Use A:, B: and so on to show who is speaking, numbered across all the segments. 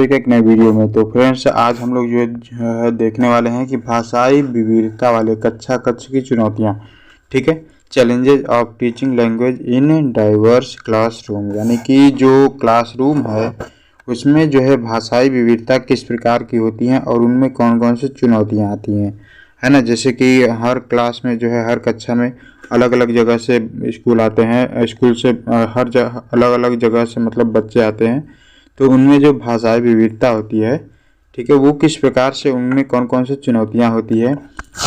A: एक नए वीडियो में। तो फ्रेंड्स, आज हम लोग जो है देखने वाले हैं कि भाषाई विविधता वाले कक्षा की चुनौतियां। ठीक है, challenges of teaching language in diverse classroom, यानी कि जो क्लासरूम है उसमें जो है भाषाई विविधता किस प्रकार की होती हैं और उनमें कौन कौन सी चुनौतियां आती हैं, है ना। जैसे कि हर क्लास में जो है हर कक्षा में अलग अलग जगह से स्कूल आते हैं, स्कूल से हर जगह अलग अलग जगह से मतलब बच्चे आते हैं। तो उनमें जो भाषाई विविधता होती है, ठीक है, वो किस प्रकार से, उनमें कौन कौन सी चुनौतियां होती है,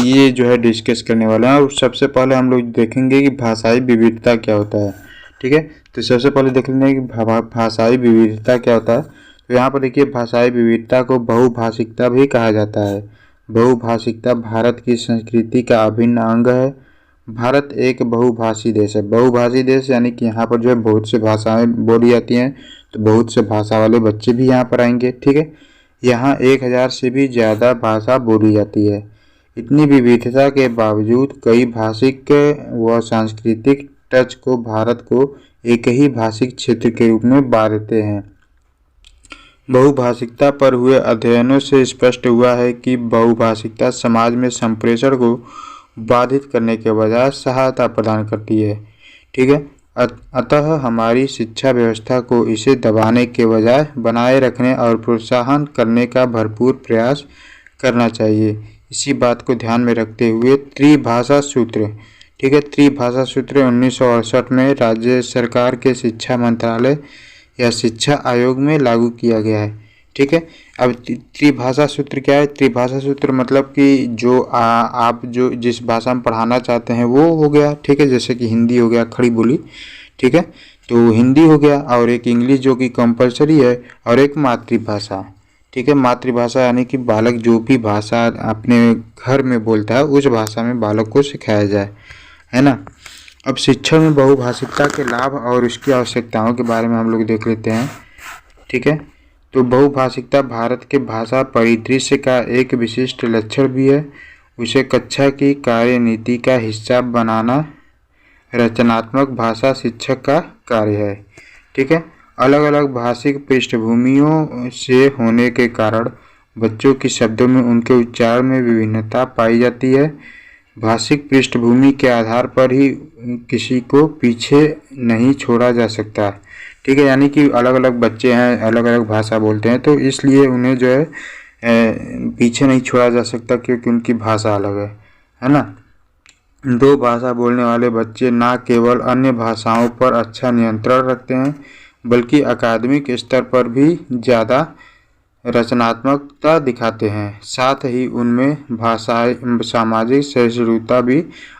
A: ये जो है डिस्कस करने वाले हैं। और सबसे पहले हम लोग देखेंगे कि भाषाई विविधता क्या होता है। ठीक है, तो सबसे पहले देख लेंगे कि भाषाई विविधता क्या होता है। तो यहाँ पर देखिए, भाषाई विविधता को बहुभाषिकता भी कहा जाता है। बहुभाषिकता भारत की संस्कृति का अभिन्न अंग है। भारत एक बहुभाषी देश है। बहुभाषी देश यानी कि यहाँ पर जो है बहुत से भाषाएं बोली जाती हैं, तो बहुत से भाषा वाले बच्चे भी यहाँ पर आएंगे। ठीक है, यहाँ 1000 से भी ज़्यादा भाषा बोली जाती है। इतनी विविधता के बावजूद कई भाषिक व सांस्कृतिक टच को भारत को एक ही भाषिक क्षेत्र के रूप में बांटते हैं। बहुभाषिकता पर हुए अध्ययनों से स्पष्ट हुआ है कि बहुभाषिकता समाज में संप्रेषण को बाधित करने के बजाय सहायता प्रदान करती है। ठीक है, अतः हमारी शिक्षा व्यवस्था को इसे दबाने के बजाय बनाए रखने और प्रोत्साहन करने का भरपूर प्रयास करना चाहिए। इसी बात को ध्यान में रखते हुए त्रिभाषा सूत्र, ठीक है, त्रिभाषा सूत्र 1968 में राज्य सरकार के शिक्षा मंत्रालय या शिक्षा आयोग में लागू किया गया है। ठीक है, अब त्रिभाषा सूत्र क्या है? त्रिभाषा सूत्र मतलब कि जो आप जो जिस भाषा में पढ़ाना चाहते हैं वो हो गया। ठीक है, जैसे कि हिंदी हो गया, खड़ी बोली। ठीक है, तो हिंदी हो गया, और एक इंग्लिश जो कि कंपलसरी है, और एक मातृभाषा। ठीक है, मातृभाषा यानी कि बालक जो भी भाषा अपने घर में बोलता है उस भाषा में बालक को सिखाया जाए, है ना। अब शिक्षा में बहुभाषिकता के लाभ और उसकी आवश्यकताओं के बारे में हम लोग देख लेते हैं। ठीक है, तो बहुभाषिकता भारत के भाषा परिदृश्य का एक विशिष्ट लक्षण भी है। उसे कक्षा की कार्यनीति का हिस्सा बनाना रचनात्मक भाषा शिक्षक का कार्य है। ठीक है, अलग अलग भाषिक पृष्ठभूमियों से होने के कारण बच्चों की शब्दों में उनके उच्चारण में विभिन्नता पाई जाती है। भाषिक पृष्ठभूमि के आधार पर ही किसी को पीछे नहीं छोड़ा जा सकता। ठीक है, यानी कि अलग अलग बच्चे हैं, अलग अलग भाषा बोलते हैं, तो इसलिए उन्हें जो है पीछे नहीं छोड़ा जा सकता, क्योंकि उनकी भाषा अलग है ना। दो भाषा बोलने वाले बच्चे न केवल अन्य भाषाओं पर अच्छा नियंत्रण रखते हैं, बल्कि अकादमिक स्तर पर भी ज़्यादा रचनात्मकता दिखाते हैं। साथ ही उनमें सामाजिक सहिष्णुता भी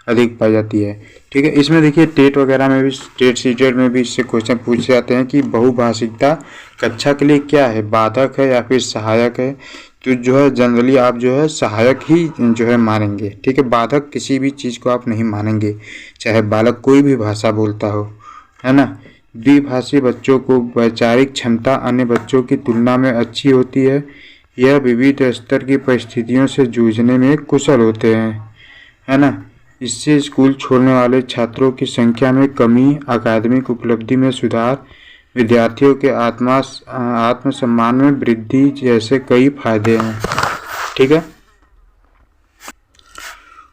A: अधिक पाई जाती है। ठीक है, इसमें देखिए टेट वगैरह में भी, टेट सीटेट में भी इससे क्वेश्चन पूछे जाते हैं कि बहुभाषिकता कक्षा के लिए क्या है, बाधक है या फिर सहायक है। तो जो है जनरली आप जो है सहायक ही जो है मानेंगे। ठीक है, बाधक किसी भी चीज़ को आप नहीं मानेंगे, चाहे बालक कोई भी भाषा बोलता हो, है ना। द्विभाषी बच्चों को वैचारिक क्षमता अन्य बच्चों की तुलना में अच्छी होती है। यह विविध स्तर की परिस्थितियों से जूझने में कुशल होते हैं, है ना। इससे स्कूल छोड़ने वाले छात्रों की संख्या में कमी, अकादमिक उपलब्धि में सुधार, विद्यार्थियों के आत्मसम्मान में वृद्धि जैसे कई फायदे हैं। ठीक है,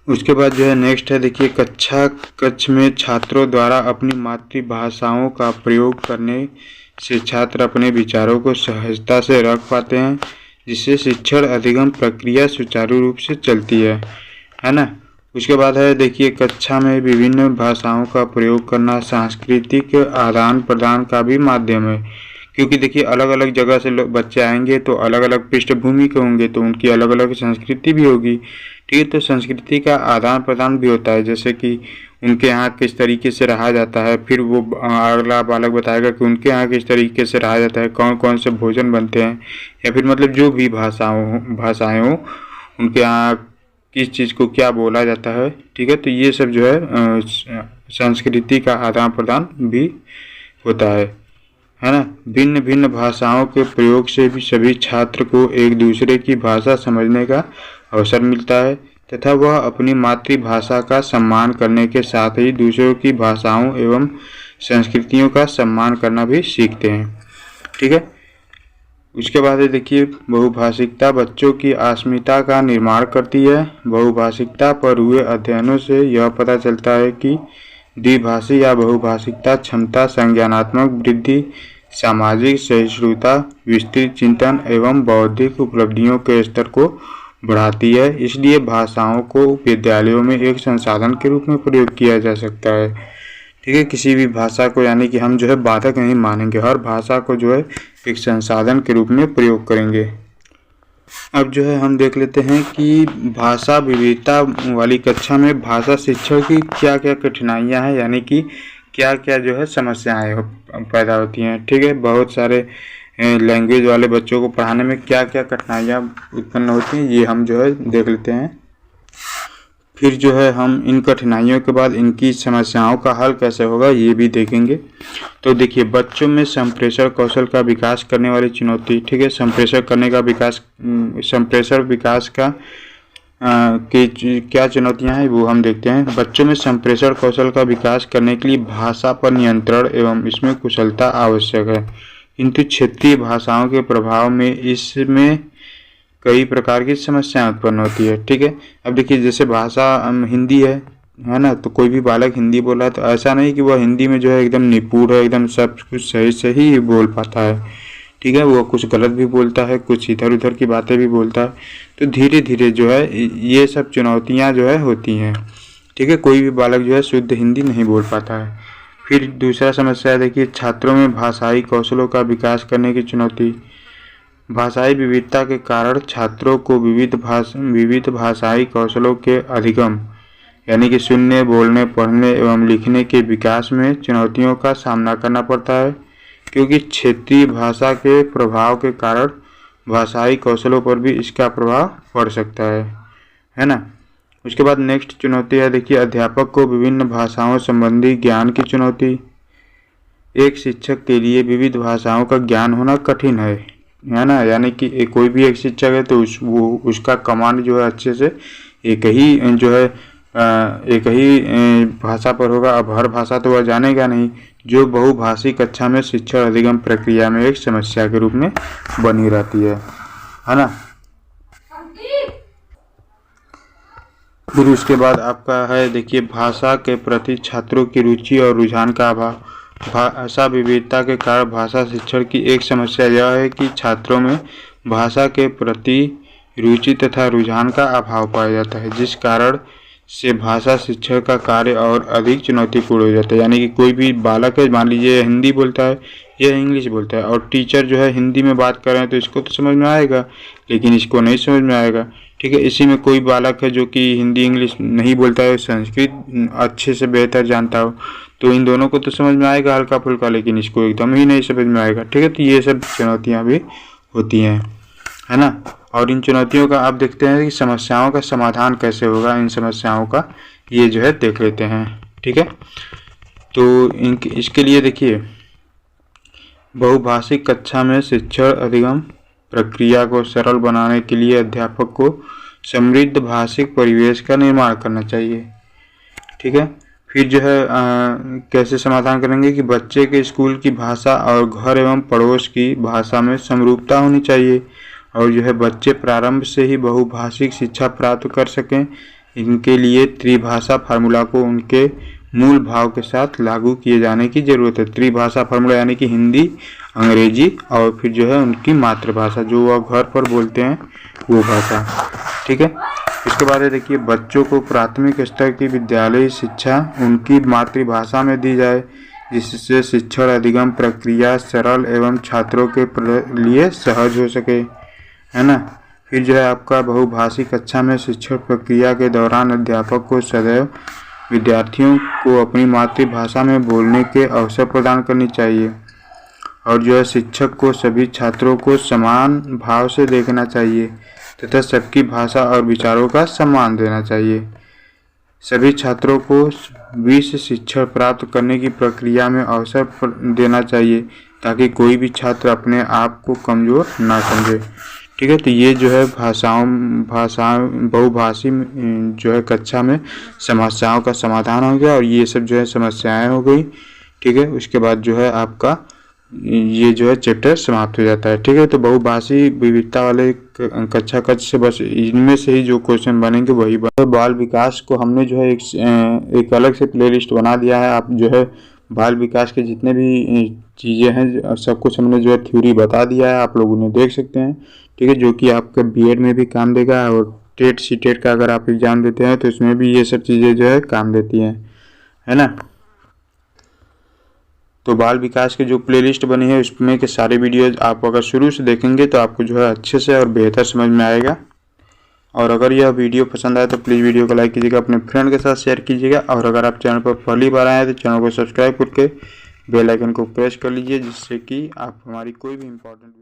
A: उसके बाद जो है नेक्स्ट है, देखिए कक्ष में छात्रों द्वारा अपनी मातृभाषाओं का प्रयोग करने से छात्र अपने विचारों को सहजता से रख पाते हैं, जिससे शिक्षण अधिगम प्रक्रिया सुचारू रूप से चलती है ना। उसके बाद है देखिए, कक्षा में विभिन्न भाषाओं का प्रयोग करना सांस्कृतिक आदान प्रदान का भी माध्यम है, क्योंकि देखिए अलग अलग जगह से बच्चे आएंगे तो अलग अलग पृष्ठभूमि के होंगे, तो उनकी अलग अलग संस्कृति भी होगी। ठीक है, तो संस्कृति का आदान प्रदान भी होता है, जैसे कि उनके यहाँ किस तरीके से रहा जाता है, फिर वो अगला बालक बताएगा कि उनके यहाँ किस तरीके से रहा जाता है, कौन कौन से भोजन बनते हैं, या फिर मतलब जो भी भाषाएं हो उनके यहाँ किस चीज़ को क्या बोला जाता है। ठीक है, तो ये सब जो है संस्कृति का आदान प्रदान भी होता है ना। भिन्न भिन्न भाषाओं के प्रयोग से भी सभी छात्र को एक दूसरे की भाषा समझने का अवसर मिलता है, तथा वह अपनी मातृभाषा का सम्मान करने के साथ ही दूसरों की भाषाओं एवं संस्कृतियों का सम्मान करना भी सीखते हैं। ठीक है, उसके बाद है देखिए बहुभाषिकता बच्चों की अस्मिता का निर्माण करती है। बहुभाषिकता पर हुए अध्ययनों से यह पता चलता है कि द्विभाषी या बहुभाषिकता क्षमता संज्ञानात्मक वृद्धि, सामाजिक सहिष्णुता, विस्तृत चिंतन एवं बौद्धिक उपलब्धियों के स्तर को बढ़ाती है। इसलिए भाषाओं को विद्यालयों में एक संसाधन के रूप में प्रयोग किया जा सकता है। ठीक है, किसी भी भाषा को यानी कि हम जो है बाधक नहीं मानेंगे, हर भाषा को जो है एक संसाधन के रूप में प्रयोग करेंगे। अब जो है हम देख लेते हैं कि भाषा विविधता वाली कक्षा में भाषा शिक्षण की क्या क्या कठिनाइयां हैं, यानी कि क्या क्या जो है समस्याएं पैदा होती हैं। ठीक है, बहुत सारे लैंग्वेज वाले बच्चों को पढ़ाने में क्या क्या कठिनाइयां उत्पन्न होती हैं, ये हम जो है देख लेते हैं। फिर जो है हम इन कठिनाइयों के बाद इनकी समस्याओं का हल कैसे होगा ये भी देखेंगे। तो देखिए, बच्चों में संप्रेषण कौशल का विकास करने वाली चुनौती। ठीक है, संप्रेषण विकास का की क्या चुनौतियां हैं वो हम देखते हैं। बच्चों में संप्रेषण कौशल का विकास करने के लिए भाषा पर नियंत्रण एवं इसमें कुशलता आवश्यक है, किंतु क्षेत्रीय भाषाओं के प्रभाव में इसमें कई प्रकार की समस्याएं उत्पन्न होती है। ठीक है, अब देखिए जैसे भाषा हिंदी है ना, तो कोई भी बालक हिंदी बोल रहा है तो ऐसा नहीं कि वह हिंदी में जो है एकदम निपुण है, एकदम सब कुछ सही सही बोल पाता है। ठीक है, वो कुछ गलत भी बोलता है, कुछ इधर उधर की बातें भी बोलता है। तो धीरे धीरे जो है ये सब चुनौतियाँ जो है होती हैं। ठीक है, कोई भी बालक जो है शुद्ध हिंदी नहीं बोल पाता है। फिर दूसरा समस्या देखिए, छात्रों में भाषाई कौशलों का विकास करने की चुनौती। भाषाई विविधता के कारण छात्रों को विविध भाषाई कौशलों के अधिगम यानी कि सुनने, बोलने, पढ़ने एवं लिखने के विकास में चुनौतियों का सामना करना पड़ता है, क्योंकि क्षेत्रीय भाषा के प्रभाव के कारण भाषाई कौशलों पर भी इसका प्रभाव पड़ सकता है ना। उसके बाद नेक्स्ट चुनौती है देखिए, अध्यापक को विभिन्न भाषाओं संबंधी ज्ञान की चुनौती। एक शिक्षक के लिए विविध भाषाओं का ज्ञान होना कठिन है ना, यानी कि कोई भी एक शिक्षक है तो उसका कमांड जो है अच्छे से एक ही भाषा पर होगा। अब हर भाषा तो वह जानेगा नहीं, जो बहुभाषी कक्षा में शिक्षण अधिगम प्रक्रिया में एक समस्या के रूप में बनी रहती है ना। फिर उसके बाद आपका है देखिए, भाषा के प्रति छात्रों की रुचि और रुझान का अभाव। भाषा विविधता के कारण भाषा शिक्षण की एक समस्या यह है कि छात्रों में भाषा के प्रति रुचि तथा रुझान का अभाव पाया जाता है, जिस कारण से भाषा शिक्षण का कार्य और अधिक चुनौतीपूर्ण हो जाता है। यानी कि कोई भी बालक है, मान लीजिए हिंदी बोलता है या इंग्लिश बोलता है, और टीचर जो है हिंदी में बात कर रहे हैं तो इसको तो समझ में आएगा, लेकिन इसको नहीं समझ में आएगा। ठीक है, इसी में कोई बालक है जो कि हिंदी इंग्लिश नहीं बोलता है, संस्कृत अच्छे से बेहतर जानता हो, तो इन दोनों को तो समझ में आएगा हल्का फुल्का, लेकिन इसको एकदम ही नहीं समझ में आएगा। ठीक है, तो ये सब चुनौतियाँ भी होती हैं, है ना। और इन चुनौतियों का आप देखते हैं कि समस्याओं का समाधान कैसे होगा, इन समस्याओं का ये जो है देख लेते हैं। ठीक है, तो इसके लिए देखिए, बहुभाषिक कक्षा में शिक्षण अधिगम प्रक्रिया को सरल बनाने के लिए अध्यापक को समृद्ध भाषिक परिवेश का निर्माण करना चाहिए। ठीक है, फिर जो है कैसे समाधान करेंगे कि बच्चे के स्कूल की भाषा और घर एवं पड़ोस की भाषा में समरूपता होनी चाहिए, और जो है बच्चे प्रारंभ से ही बहुभाषिक शिक्षा प्राप्त कर सकें। इनके लिए त्रिभाषा फार्मूला को उनके मूल भाव के साथ लागू किए जाने की जरूरत है। त्रिभाषा फार्मूला यानी कि हिंदी, अंग्रेजी और फिर जो है उनकी मातृभाषा जो वह घर पर बोलते हैं वो भाषा। ठीक है, इसके बाद देखिए, बच्चों को प्राथमिक स्तर की विद्यालयी शिक्षा उनकी मातृभाषा में दी जाए, जिससे शिक्षण अधिगम प्रक्रिया सरल एवं छात्रों के लिए सहज हो सके, है ना। फिर जो है आपका बहुभाषी कक्षा में शिक्षण प्रक्रिया के दौरान अध्यापक को सदैव विद्यार्थियों को अपनी मातृभाषा में बोलने के अवसर प्रदान करनी चाहिए, और जो है शिक्षक को सभी छात्रों को समान भाव से देखना चाहिए तथा सबकी भाषा और विचारों का सम्मान देना चाहिए। सभी छात्रों को विषय शिक्षण प्राप्त करने की प्रक्रिया में अवसर देना चाहिए, ताकि कोई भी छात्र अपने आप को कमज़ोर ना समझे। ठीक है, तो ये जो है बहुभाषी जो है कक्षा में समस्याओं का समाधान हो गया, और ये सब जो है समस्याएं हो गई। ठीक है, उसके बाद जो है आपका ये जो है चैप्टर समाप्त हो जाता है। ठीक है, तो बहुभाषी विविधता वाले कक्षा कक्ष से बस इनमें से ही जो क्वेश्चन बनेंगे वही बाल विकास को हमने जो है एक अलग से प्लेलिस्ट बना दिया है। आप जो है बाल विकास के जितने भी चीज़ें हैं सब कुछ हमने जो है थ्योरी बता दिया है, आप लोग उन्हें देख सकते हैं। ठीक है, जो कि आपके बीएड में भी काम देगा और टेट सीटेट का अगर आप एग्ज़ाम देते हैं तो इसमें भी ये सब चीज़ें जो है काम देती हैं, है ना। तो बाल विकास की जो प्लेलिस्ट बनी है उसमें के सारे वीडियोज आप अगर शुरू से देखेंगे तो आपको जो है अच्छे से और बेहतर समझ में आएगा। और अगर यह वीडियो पसंद आए तो प्लीज़ वीडियो को लाइक कीजिएगा, अपने फ्रेंड के साथ शेयर कीजिएगा। और अगर आप चैनल पर पहली बार आए हैं तो चैनल को सब्सक्राइब करके बेल आइकन को प्रेस कर लीजिए, जिससे कि आप हमारी कोई भी इंपॉर्टेंट